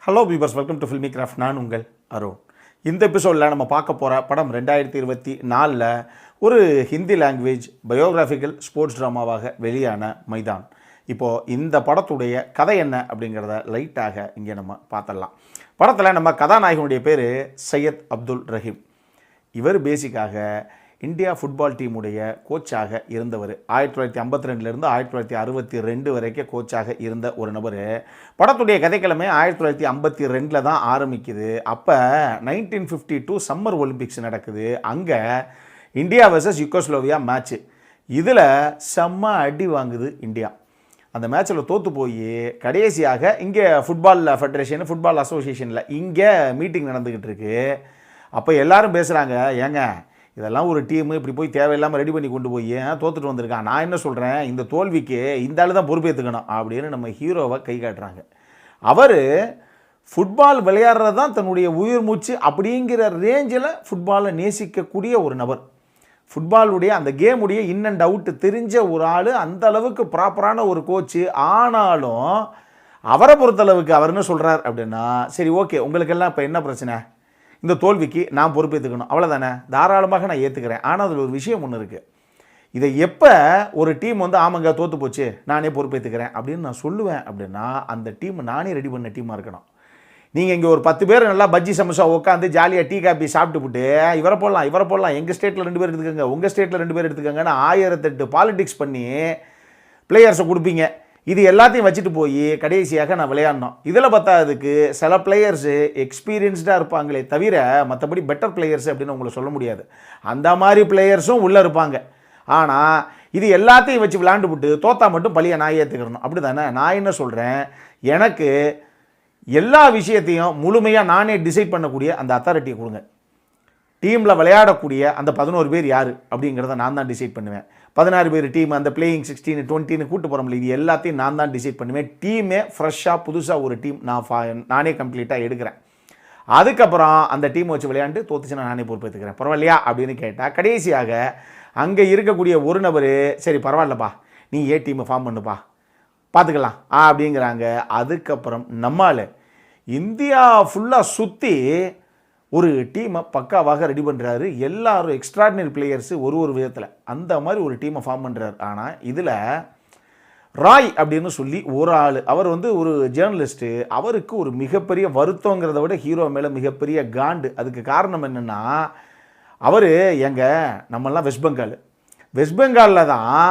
Hello viewers, welcome to filmi craft. நான் உங்கள் அருண். இந்த எபிசோடில் நம்ம பார்க்க போகிற படம் 2024 ஒரு ஹிந்தி லாங்குவேஜ் பயோகிராஃபிக்கல் ஸ்போர்ட்ஸ் ட்ராமாவாக வெளியான மைதான். இப்போது இந்த படத்துடைய கதை என்ன அப்படிங்கிறத லைட்டாக இங்கே நம்ம பார்த்துடலாம். படத்தில் நம்ம கதாநாயகனுடைய பேர் சையத் அப்துல் ரஹீம். இவர் பேசிக்காக இந்தியா ஃபுட்பால் டீமுடைய கோச்சாக இருந்தவர். 1952 1962 வரைக்கும் கோச்சாக இருந்த ஒரு நபர். படத்துடைய கதைக்கிழமை 1952 தான் ஆரம்பிக்குது. அப்போ 1952 சம்மர் ஒலிம்பிக்ஸ் நடக்குது. அங்கே இந்தியா வர்சஸ் யுகோஸ்லோவியா மேட்ச்சு. இதில் செம்ம அடி வாங்குது இந்தியா. அந்த மேட்ச்சில் தோற்று போய் கடைசியாக இங்கே ஃபுட்பால் ஃபெடரேஷன் ஃபுட்பால் அசோசியேஷனில் இங்கே மீட்டிங் நடந்துக்கிட்டு இருக்கு. அப்போ எல்லாரும் பேசுகிறாங்க, ஏங்க இதெல்லாம் ஒரு டீமு இப்படி போய் தேவையில்லாமல் ரெடி பண்ணி கொண்டு போய் தோத்துட்டு வந்திருக்கான். நான் என்ன சொல்கிறேன், இந்த தோல்விக்கு இந்த ஆள் தான் பொறுப்பேற்றுக்கணும் அப்படின்னு நம்ம ஹீரோவை கை காட்டுறாங்க. அவர் ஃபுட்பால் விளையாடுறது தான் தன்னுடைய உயிர் மூச்சு அப்படிங்கிற ரேஞ்சில் ஃபுட்பாலை நேசிக்கக்கூடிய ஒரு நபர். ஃபுட்பாலுடைய அந்த கேமுடைய இன் அண்ட் அவுட் தெரிஞ்ச ஒரு ஆள், அந்த அளவுக்கு ப்ராப்பரான ஒரு கோச்சு. ஆனாலும் அவரை பொறுத்தளவுக்கு அவர் என்ன சொல்கிறார் அப்படின்னா, சரி ஓகே, உங்களுக்கெல்லாம் இப்போ என்ன பிரச்சனை, இந்த தோல்விக்கு நான் பொறுப்பேற்றுக்கணும், அவ்வளோதானே, தாராளமாக நான் ஏற்றுக்கிறேன். ஆனால் அதில் ஒரு விஷயம் ஒன்று இருக்குது. இதை எப்போ ஒரு டீம் ஆமாங்க தோற்று போச்சு நானே பொறுப்பேற்றுக்கிறேன் அப்படின்னு நான் சொல்லுவேன் அப்படின்னா, அந்த டீம் நானே ரெடி பண்ண டீமாக இருக்கணும். நீங்கள் இங்கே ஒரு 10 பேர் நல்லா பஜ்ஜி சமோசா உட்காந்து ஜாலியாக டீ காப்பி சாப்பிட்டு போட்டு இவரை போடலாம் எங்கள் ஸ்டேட்டில் 2 பேர் எடுத்துக்கோங்க, உங்கள் ஸ்டேட்டில் 2 பேர் எடுத்துக்கோங்கன்னு 1008 பாலிடிக்ஸ் பண்ணி பிளேயர்ஸை கொடுப்பீங்க. இது எல்லாத்தையும் வச்சுட்டு போய் கடைசியாக நான் விளையாடணும். இதில் பார்த்தாதுக்கு சில பிளேயர்ஸு எக்ஸ்பீரியன்ஸ்டாக இருப்பாங்களே தவிர மற்றபடி பெட்டர் பிளேயர்ஸ் அப்படின்னு உங்களை சொல்ல முடியாது. அந்த மாதிரி பிளேயர்ஸும் உள்ளே இருப்பாங்க. ஆனால் இது எல்லாத்தையும் வச்சு விளையாண்டுவிட்டு தோத்தா மட்டும் பழியை நான் ஏற்றுக்கிறணும், அப்படி தானே. நான் என்ன சொல்கிறேன், எனக்கு எல்லா விஷயத்தையும் முழுமையாக நானே டிசைட் பண்ணக்கூடிய அந்த அத்தாரிட்டியை கொடுங்க. டீமில் விளையாடக்கூடிய அந்த 11 பேர் யார் அப்படிங்கிறத நான் தான் டிசைட் பண்ணுவேன். 16 பேர் டீம், அந்த பிளேயிங் 16 20 கூட்டு போகிறோம்ல, இது எல்லாத்தையும் நான் தான் டிசைட் பண்ணுவேன். டீமே ஃப்ரெஷ்ஷாக புதுசாக ஒரு டீம் நானே கம்ப்ளீட்டாக எடுக்கிறேன். அதுக்கப்புறம் அந்த டீம் வச்சு விளையாண்டு தோத்துச்சுன்னா நானே பொறுப்பேற்றுக்கிறேன், பரவாயில்லையா அப்படின்னு கேட்டால் கடைசியாக அங்கே இருக்கக்கூடிய ஒரு நபர், சரி பரவாயில்லப்பா நீ டீமை ஃபார்ம் பண்ணுப்பா பார்த்துக்கலாம் அப்படிங்கிறாங்க. அதுக்கப்புறம் நம்மால் இந்தியா ஃபுல்லாக சுற்றி ஒரு டீமை பக்காவாக ரெடி பண்ணுறாரு. எல்லாரும் எக்ஸ்ட்ராடினரி பிளேயர்ஸு ஒரு விதத்தில் அந்த மாதிரி ஒரு டீமை ஃபார்ம் பண்ணுறாரு. ஆனால் இதில் ராய் அப்படின்னு சொல்லி ஒரு ஆள், அவர் ஒரு ஜேர்னலிஸ்ட்டு. அவருக்கு ஒரு மிகப்பெரிய வருத்தங்கிறத விட ஹீரோ மேலே மிகப்பெரிய காண்டு. அதுக்கு காரணம் என்னென்னா, அவர் நம்மெல்லாம் வெஸ்ட் பெங்காலில் தான்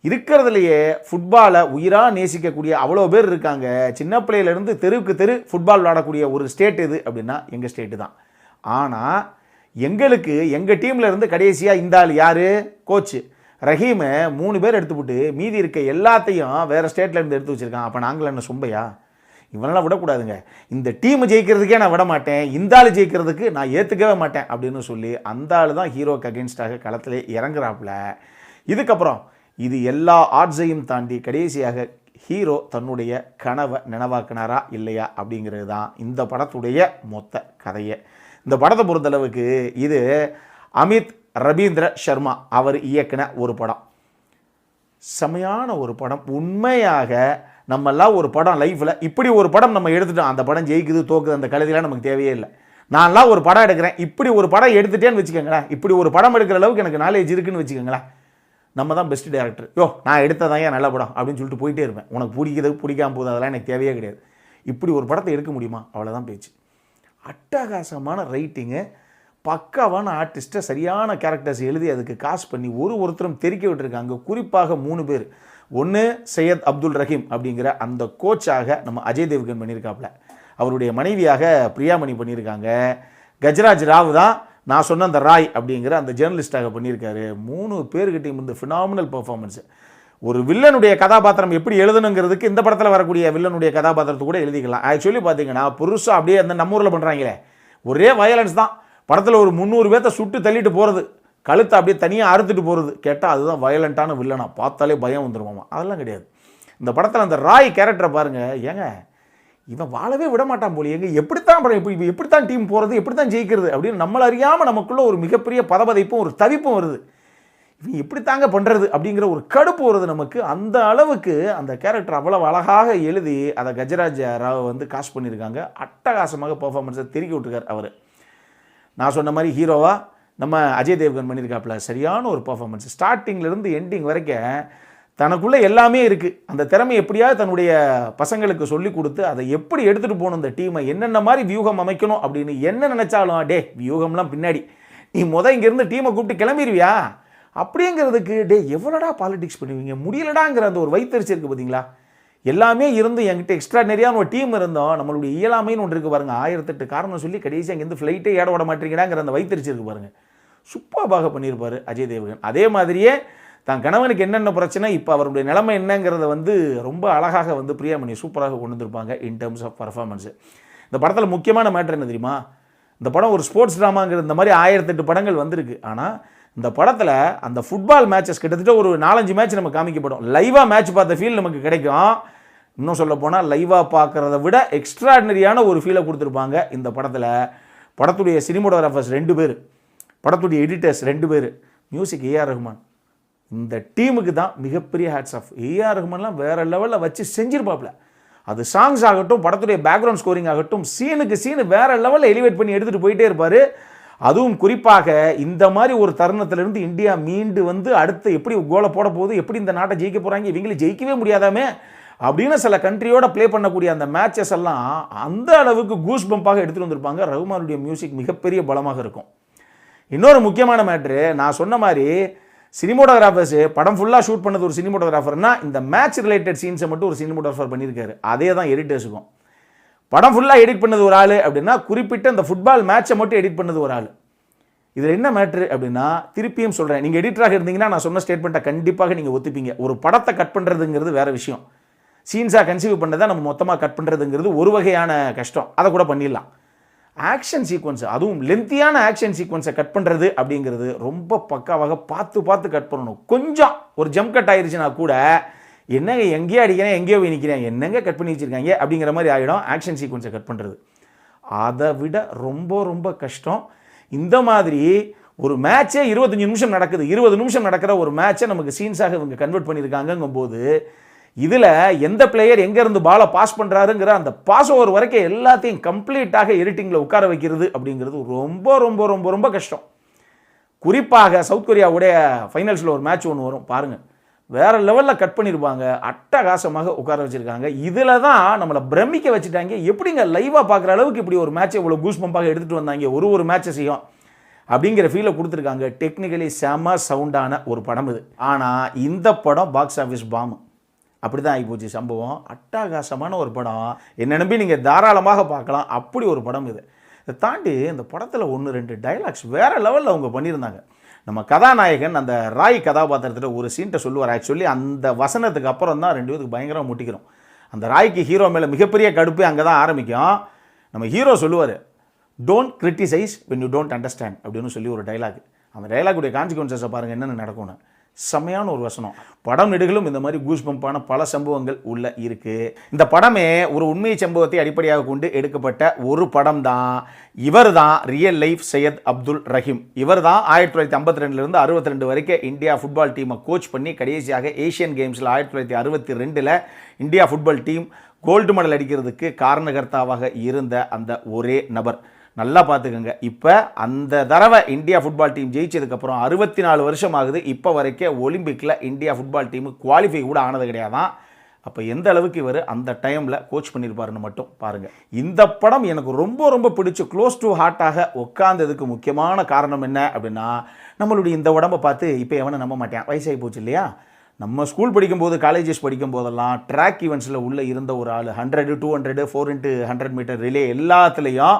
இருக்கிறதுலையே ஃபுட்பாலை உயிராக நேசிக்கக்கூடிய அவ்வளோ பேர் இருக்காங்க. சின்ன பிள்ளையிலேருந்து தெருவுக்கு தெரு ஃபுட்பால் விளாடக்கூடிய ஒரு ஸ்டேட் எது அப்படின்னா எங்கள் ஸ்டேட்டு தான். ஆனால் எங்களுக்கு எங்கள் டீமில் இருந்து கடைசியாக இந்த ஆள் யார், கோச்சு ரஹீமை 3 பேர் எடுத்துவிட்டு மீதி இருக்க எல்லாத்தையும் வேறு ஸ்டேட்லேருந்து எடுத்து வச்சுருக்கான். அப்போ நாங்கள் என்ன சொம்பையா, இவனெல்லாம் விடக்கூடாதுங்க, இந்த டீம் ஜெயிக்கிறதுக்கே நான் விட மாட்டேன், இந்த ஆள் ஜெயிக்கிறதுக்கு நான் ஏற்றுக்கவே மாட்டேன் அப்படின்னு சொல்லி அந்த ஆள் தான் ஹீரோக்கு அகென்ஸ்டாக களத்தில் இறங்குறாப்புல. இதுக்கப்புறம் இது எல்லா ஆர்ட்ஸையும் தாண்டி கடைசியாக ஹீரோ தன்னுடைய கனவை நினைவாக்கினாரா இல்லையா அப்படிங்கிறது தான் இந்த படத்துடைய மொத்த கதையை. இந்த படத்தை பொறுத்தளவுக்கு இது அமித் ரபீந்திர சர்மா அவர் இயக்கின ஒரு படம். செமையான ஒரு படம். உண்மையாக நம்மெல்லாம் ஒரு படம் லைஃப்பில் இப்படி ஒரு படம் நம்ம எடுத்துட்டோம், அந்த படம் ஜெயிக்குது தோக்குது அந்த கழுதிலாம் நமக்கு தேவையே இல்லை. நான்லாம் ஒரு படம் எடுக்கிறேன், இப்படி ஒரு படம் எடுத்துட்டேன்னு வச்சுக்கோங்களேன், இப்படி ஒரு படம் எடுக்கிற அளவுக்கு எனக்கு நாலேஜ் இருக்குன்னு வச்சுக்கோங்களேன், நம்ம தான் பெஸ்ட் டேரக்டர். நான் எடுத்ததான் ஏன் நல்ல படம் அப்படின்னு சொல்லிட்டு போயிட்டே இருப்பேன். உனக்கு பிடிக்காம போகுது அதெல்லாம் எனக்கு தேவையே கிடையாது. இப்படி ஒரு படத்தை எடுக்க முடியுமா, அவ்வளோதான் பேச்சு. அட்டகாசமான ரைட்டிங்கு, பக்காவான ஆர்டிஸ்ட்டை சரியான கேரக்டர்ஸ் எழுதி அதுக்கு காசு பண்ணி ஒருத்தரும் தெரிக்க விட்டுருக்காங்க. குறிப்பாக 3 பேர். ஒன்று சையத் அப்துல் ரஹீம் அப்படிங்கிற அந்த கோச்சாக நம்ம அஜய் தேவ்கன் பண்ணியிருக்காப்புல. அவருடைய மனைவியாக பிரியாமணி பண்ணியிருக்காங்க. கஜராஜ் ராவ் தான் நான் சொன்ன அந்த ராய் அப்படிங்கிற அந்த ஜேர்னலிஸ்டாக பண்ணியிருக்காரு. 3 பேர்கிட்டையும் ஃபினாமினல் பெர்ஃபார்மன்ஸு. ஒரு வில்லனுடைய கதாபாத்திரம் எப்படி எழுதணுங்கிறதுக்கு இந்த படத்தில் வரக்கூடிய வில்லனுடைய கதாபாத்திரத்தை கூட எழுதிக்கலாம். ஆக்சுவலி பார்த்தீங்கன்னா புதுசாக அப்படியே அந்த நம்ம ஊரில் பண்ணுறாங்களே ஒரே வயலன்ஸ் தான். படத்தில் ஒரு 300 பேர்த்த சுட்டு தள்ளிட்டு போகிறது, கழுத்தை அப்படியே தனியாக அறுத்துட்டு போகிறது, கேட்டால் அதுதான் வயலண்ட்டான வில்லனா, பார்த்தாலே பயம் வந்துடுவாமா. அதெல்லாம் கிடையாது. இந்த படத்தில் அந்த ராய் கேரக்டரை பாருங்கள், ஏங்க இவன் வாழவே விட மாட்டான் போல, எப்படித்தான் டீம் போகிறது, எப்படித்தான் ஜெயிக்கிறது அப்படின்னு நம்மள அறியாமல் நமக்குள்ள ஒரு மிகப்பெரிய பதபதைப்பும் ஒரு தவிப்பும் வருது. இவன் எப்படி தாங்க பண்ணுறது அப்படிங்கிற ஒரு கடுப்பு வருது நமக்கு. அந்த அளவுக்கு அந்த கேரக்டர் அவ்வளோ அழகாக எழுதி அதை கஜராஜ் ராவ் வந்து காஸ்ட் பண்ணியிருக்காங்க. அட்டகாசமாக பெர்ஃபார்மன்ஸை திருக்கி விட்டுருக்கார் அவர். நான் சொன்ன மாதிரி ஹீரோவா நம்ம அஜய் தேவ்கன் பண்ணியிருக்காப்புல சரியான ஒரு பெர்ஃபார்மன்ஸ். ஸ்டார்டிங்லேருந்து எண்டிங் வரைக்கும் தனக்குள்ளே எல்லாமே இருக்குது. அந்த திறமை எப்படியாவது தன்னுடைய பசங்களுக்கு சொல்லி கொடுத்து அதை எப்படி எடுத்துகிட்டு போகணும், இந்த டீமை என்னென்ன மாதிரி வியூகம் அமைக்கணும் அப்படின்னு என்ன நினச்சாலும் டே வியூகம்லாம் பின்னாடி, நீ இங்கேருந்து டீமை கூப்பிட்டு கிளம்பிடுவியா அப்படிங்கிறதுக்கு டே எவ்வளோடா பாலிடிக்ஸ் பண்ணுவீங்க, முடியலடாங்கிற அந்த ஒரு வைத்தறிச்சி இருக்குது பார்த்தீங்களா. எல்லாமே இருந்து என்கிட்ட எக்ஸ்ட்ரானரியான ஒரு டீம் இருந்தோம், நம்மளுடைய இயலாமைன்னு ஒன்று இருக்குது பாருங்கள். 1008 காரணம் சொல்லி கடைசி அங்கேருந்து ஃப்ளைட்டே ஏட விட மாட்டீங்கடாங்கிற அந்த வைத்தறிச்சி இருக்குது பாருங்கள். சூப்பராக பண்ணியிருப்பார் அஜய் தேவ்கன். அதே மாதிரியே தான் கணவனுக்கு என்னென்ன பிரச்சனை, இப்போ அவருடைய நிலைமை என்னங்கிறத வந்து ரொம்ப அழகாக வந்து பிரியாமணி சூப்பராக கொண்டு வந்திருப்பாங்க இன் டேர்ம்ஸ் ஆஃப் பர்ஃபார்மன்ஸு. இந்த படத்தில் முக்கியமான மேட்டர் என்ன தெரியுமா, இந்த படம் ஒரு ஸ்போர்ட்ஸ் ட்ராமாங்கிற இந்த மாதிரி 1008 படங்கள் வந்திருக்கு. ஆனால் இந்த படத்தில் அந்த ஃபுட்பால் மேட்சஸ் கிட்டத்தட்ட ஒரு 4-5 மேட்ச் நம்ம காமிக்கப்படும். லைவாக மேட்ச் பார்த்த ஃபீல் நமக்கு கிடைக்கும். இன்னும் சொல்ல போனால் லைவாக பார்க்குறத விட எக்ஸ்ட்ராடினரியான ஒரு ஃபீலை கொடுத்துருப்பாங்க இந்த படத்தில். படத்துடைய சினிமோட்டோகிராஃபர்ஸ் 2 பேர், படத்துடைய எடிட்டர்ஸ் 2 பேர், மியூசிக் ஏஆர் ரஹ்மான். இந்த டீமுக்கு தான் மிகப்பெரிய ஹேட்ஸ் ஆஃப். ஏஆர் ரஹ்மான்லாம் வேறு லெவலில் வச்சு செஞ்சிருப்பாப்புல. அது சாங்ஸ் ஆகட்டும், படத்துடைய பேக்ரவுண்ட் ஸ்கோரிங் ஆகட்டும், சீனுக்கு சீனு வேறு லெவலில் எலிவேட் பண்ணி எடுத்துகிட்டு போயிட்டே இருப்பார். அதுவும் குறிப்பாக இந்த மாதிரி ஒரு தருணத்திலிருந்து இந்தியா மீண்டு வந்து அடுத்து எப்படி கோலை போட போகுது, எப்படி இந்த நாட்டை ஜெயிக்க போகிறாங்க, இவங்களை ஜெயிக்கவே முடியாதாமே அப்படின்னு சில கண்ட்ரியோட ப்ளே பண்ணக்கூடிய அந்த மேட்சஸ் எல்லாம் அந்த அளவுக்கு கூஸ் பம்பாக எடுத்துகிட்டு வந்திருப்பாங்க. ரஹ்மானுடைய மியூசிக் மிகப்பெரிய பலமாக இருக்கும். இன்னொரு முக்கியமான மேட்ரு, நான் சொன்ன மாதிரி சினிமோட்டோகிராஃபர்ஸு படம் ஃபுல்லாக ஷூட் பண்ணது ஒரு சினிமோட்டோகிராஃபர்னா இந்த மேட்ச் ரிலேட்டட் சீன்ஸை மட்டும் ஒரு சினிமோட்டோகிராஃபர் பண்ணியிருக்காரு. அதே தான் எடிட்டர்ஸுக்கும். படம் ஃபுல்லாக எடிட் பண்ணது ஒரு ஆள் அப்படின்னா குறிப்பிட்ட இந்த ஃபுட்பால் மேட்சை மட்டும் எடிட் பண்ணது ஒரு ஆள். இதில் என்ன மேட்ரு அப்படின்னா, திருப்பியும் சொல்கிறேன், நீங்கள் எடிட்டராக இருந்தீங்கன்னா நான் சொன்ன ஸ்டேட்மெண்ட்டை கண்டிப்பாக நீங்கள் ஒத்துப்பீங்க. ஒரு படத்தை கட் பண்ணுறதுங்கிறது வேறு விஷயம். சீன்ஸாக கன்சீவ் பண்ணதை நம்ம மொத்தமாக கட் பண்ணுறதுங்கிறது ஒரு வகையான கஷ்டம், அதை கூட பண்ணிடலாம். ஆக்ஷன் சீக்வன்ஸ், அதுவும் லென்த்தியான ஆக்ஷன் சீக்வன்ஸை கட் பண்ணுறது அப்படிங்கிறது ரொம்ப பக்காவாக பார்த்து கட் பண்ணணும். கொஞ்சம் ஒரு ஜம்ப் கட் ஆயிடுச்சுன்னா கூட என்னங்க எங்கேயோ அடிக்கிறேன் எங்கேயோ போய் நிற்கிறேன், என்னங்க கட் பண்ணி வச்சுருக்காங்க அப்படிங்கிற மாதிரி ஆகிடும் ஆக்ஷன் சீக்வன்ஸை கட் பண்ணுறது. அதை விட ரொம்ப கஷ்டம். இந்த மாதிரி ஒரு மேட்சே 25 நிமிஷம் நடக்குது, 20 நிமிஷம் நடக்கிற ஒரு மேட்சை நமக்கு சீன்ஸாக இவங்க கன்வெர்ட் பண்ணியிருக்காங்கங்கும் போது இதில் எந்த பிளேயர் எங்கேருந்து பாலை பாஸ் பண்ணுறாருங்கிற அந்த பாஸ் ஓவர் வரைக்கும் எல்லாத்தையும் கம்ப்ளீட்டாக எடிட்டிங்கில் உட்கார வைக்கிறது அப்படிங்கிறது ரொம்ப கஷ்டம். குறிப்பாக சவுத் கொரியாவுடைய ஃபைனல்ஸில் ஒரு மேட்ச் ஒன்று வரும் பாருங்கள், வேறு லெவலில் கட் பண்ணியிருப்பாங்க, அட்டகாசமாக உட்கார வச்சுருக்காங்க. இதில் தான் நம்மளை பிரமிக்க வச்சுட்டாங்க. எப்படிங்க லைவாக பார்க்குற அளவுக்கு இப்படி ஒரு மேட்ச்சை இவ்வளோ கூஸ் பம்பாக எடுத்துகிட்டு வந்தாங்க, ஒரு மேட்சை செய்யும் அப்படிங்கிற ஃபீலை கொடுத்துருக்காங்க. டெக்னிக்கலி செம சவுண்டான ஒரு படம் இது. ஆனால் இந்த படம் பாக்ஸ் ஆஃபீஸ் பாம் அப்படி தான் ஆகிப்போச்சு சம்பவம். அட்டகாசமான ஒரு படம், என்னை நம்பி நீங்கள் தாராளமாக பார்க்கலாம். அப்படி ஒரு படம் இது. இதை தாண்டி இந்த படத்தில் 1-2 டைலாக்ஸ் வேறு லெவலில் அவங்க பண்ணியிருந்தாங்க. நம்ம கதாநாயகன் அந்த ராய் கதாபாத்திரத்தில் ஒரு சீன்ட்டை சொல்லுவார். ஆக்சுவலி அந்த வசனத்துக்கு அப்புறம் தான் 2 பேருக்கு பயங்கரமாக முட்டிக்கிறோம். அந்த ராய்க்கு ஹீரோ மேலே மிகப்பெரிய கடுப்பு அங்கே தான் ஆரம்பிக்கும். நம்ம ஹீரோ சொல்லுவார், don't criticise when you don't understand அப்படின்னு சொல்லி ஒரு டைலாக். அந்த டைலாக்குடைய கான்சிக்வன்சஸை பாருங்கள் என்னென்ன நடக்கும்னு. செம்மையான ஒரு வசனம். படம் நெடுகளும் இந்த மாதிரி கூஸ் பம்பான பல சம்பவங்கள் உள்ள இருக்குது. இந்த படமே ஒரு உண்மை சம்பவத்தை அடிப்படையாக கொண்டு எடுக்கப்பட்ட ஒரு படம் தான். இவர் தான் ரியல் லைஃப் சையத் அப்துல் ரஹீம். இவர் தான் 1952 62 வரைக்கும் இந்தியா ஃபுட்பால் டீமை கோச் பண்ணி கடைசியாக ஏஷியன் கேம்ஸில் 1962 India football team gold medal அடிக்கிறதுக்கு காரணகர்த்தாவாக இருந்த அந்த ஒரே நபர். நல்லா பார்த்துக்கோங்க, இப்போ அந்த தடவை இந்தியா ஃபுட்பால் டீம் ஜெயிச்சதுக்கப்புறம் 64 வருஷம் ஆகுது. இப்போ வரைக்கும் ஒலிம்பிக்கில் இந்தியா ஃபுட்பால் டீமு குவாலிஃபை கூட ஆனது கிடையாதான். அப்போ எந்த அளவுக்கு இவர் அந்த டைமில் கோச் பண்ணியிருப்பாருன்னு மட்டும் பாருங்கள். இந்த படம் எனக்கு ரொம்ப பிடிச்சி க்ளோஸ் டு ஹார்ட்டாக உட்காந்ததுக்கு முக்கியமான காரணம் என்ன அப்படின்னா, நம்மளுடைய இந்த உடம்பை பார்த்து இப்போ எவனை நம்ப மாட்டேன், வயசாகி போச்சு இல்லையா. நம்ம ஸ்கூல் படிக்கும்போது காலேஜஸ் படிக்கும் போதெல்லாம் ட்ராக் ஈவெண்ட்ஸில் உள்ளே இருந்த ஒரு ஆள் 100, 200, 4x100 மீட்டர் ரிலே எல்லாத்துலேயும்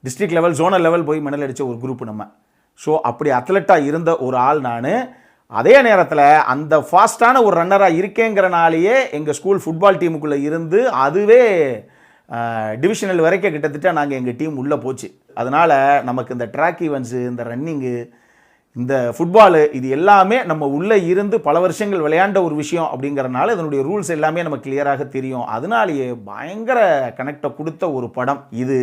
டிஸ்ட்ரிக்ட் லெவல், ஜோனல் லெவல் போய் மெடல் அடித்த ஒரு குரூப் நம்ம. ஸோ அப்படி அத்லட்டாக இருந்த ஒரு ஆள் நான். அதே நேரத்தில் அந்த ஃபாஸ்ட்டான ஒரு ரன்னராக இருக்கேங்கிறனாலேயே எங்கள் ஸ்கூல் ஃபுட்பால் டீமுக்குள்ளே இருந்து அதுவே டிவிஷனல் வரைக்கும் கிட்டத்தட்ட நாங்கள் எங்கள் டீம் உள்ளே போச்சு. அதனால் நமக்கு இந்த ட்ராக் ஈவெண்ட்ஸு, இந்த ரன்னிங்கு, இந்த ஃபுட்பாலு, இது எல்லாமே நம்ம உள்ளே இருந்து பல வருஷங்கள் விளையாண்ட ஒரு விஷயம் அப்படிங்கிறனால இதனுடைய ரூல்ஸ் எல்லாமே நமக்கு கிளியராக தெரியும். அதனாலேயே பயங்கர கனெக்டை கொடுத்த ஒரு படம் இது.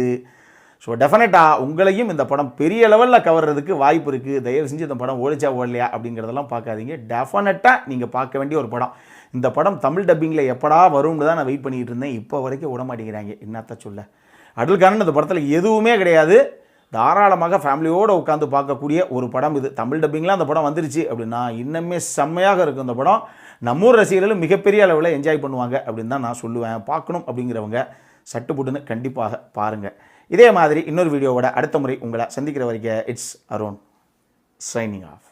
ஸோ டெஃபினட்டாக உங்களையும் இந்த படம் பெரிய லெவலில் கவர்றதுக்கு வாய்ப்பு இருக்குது. தயவு செஞ்சு இந்த படம் ஓடிச்சா ஓடலையா அப்படிங்கிறதெல்லாம் பார்க்காதீங்க. டெஃபினட்டாக நீங்கள் பார்க்க வேண்டிய ஒரு படம். இந்த படம் தமிழ் டப்பிங்கில் எப்படா வரும்னு தான் நான் வெயிட் பண்ணிகிட்டு இருந்தேன். இப்போ வரைக்கும் விட மாட்டேங்கிறாங்க. என்னத்த சொல்ல, அடல்காரன் இந்த படத்தில் எதுவுமே கிடையாது. தாராளமாக ஃபேமிலியோடு உட்காந்து பார்க்கக்கூடிய ஒரு படம் இது. தமிழ் டப்பிங்லாம் அந்த படம் வந்துருச்சு அப்படின்னா இன்னுமே செம்மையாக இருக்கும் இந்த படம். நம்மூர் ரசிகர்களும் மிகப்பெரிய அளவில் என்ஜாய் பண்ணுவாங்க அப்படின்னு தான் நான் சொல்லுவேன். பார்க்கணும் அப்படிங்கிறவங்க சட்டுப்புட்டுன்னு கண்டிப்பாக பாருங்கள். இதே மாதிரி இன்னொரு வீடியோவோட அடுத்த முறை உங்களை சந்திக்கிற வரைக்கும் இட்ஸ் அருண் சைனிங் ஆஃப்.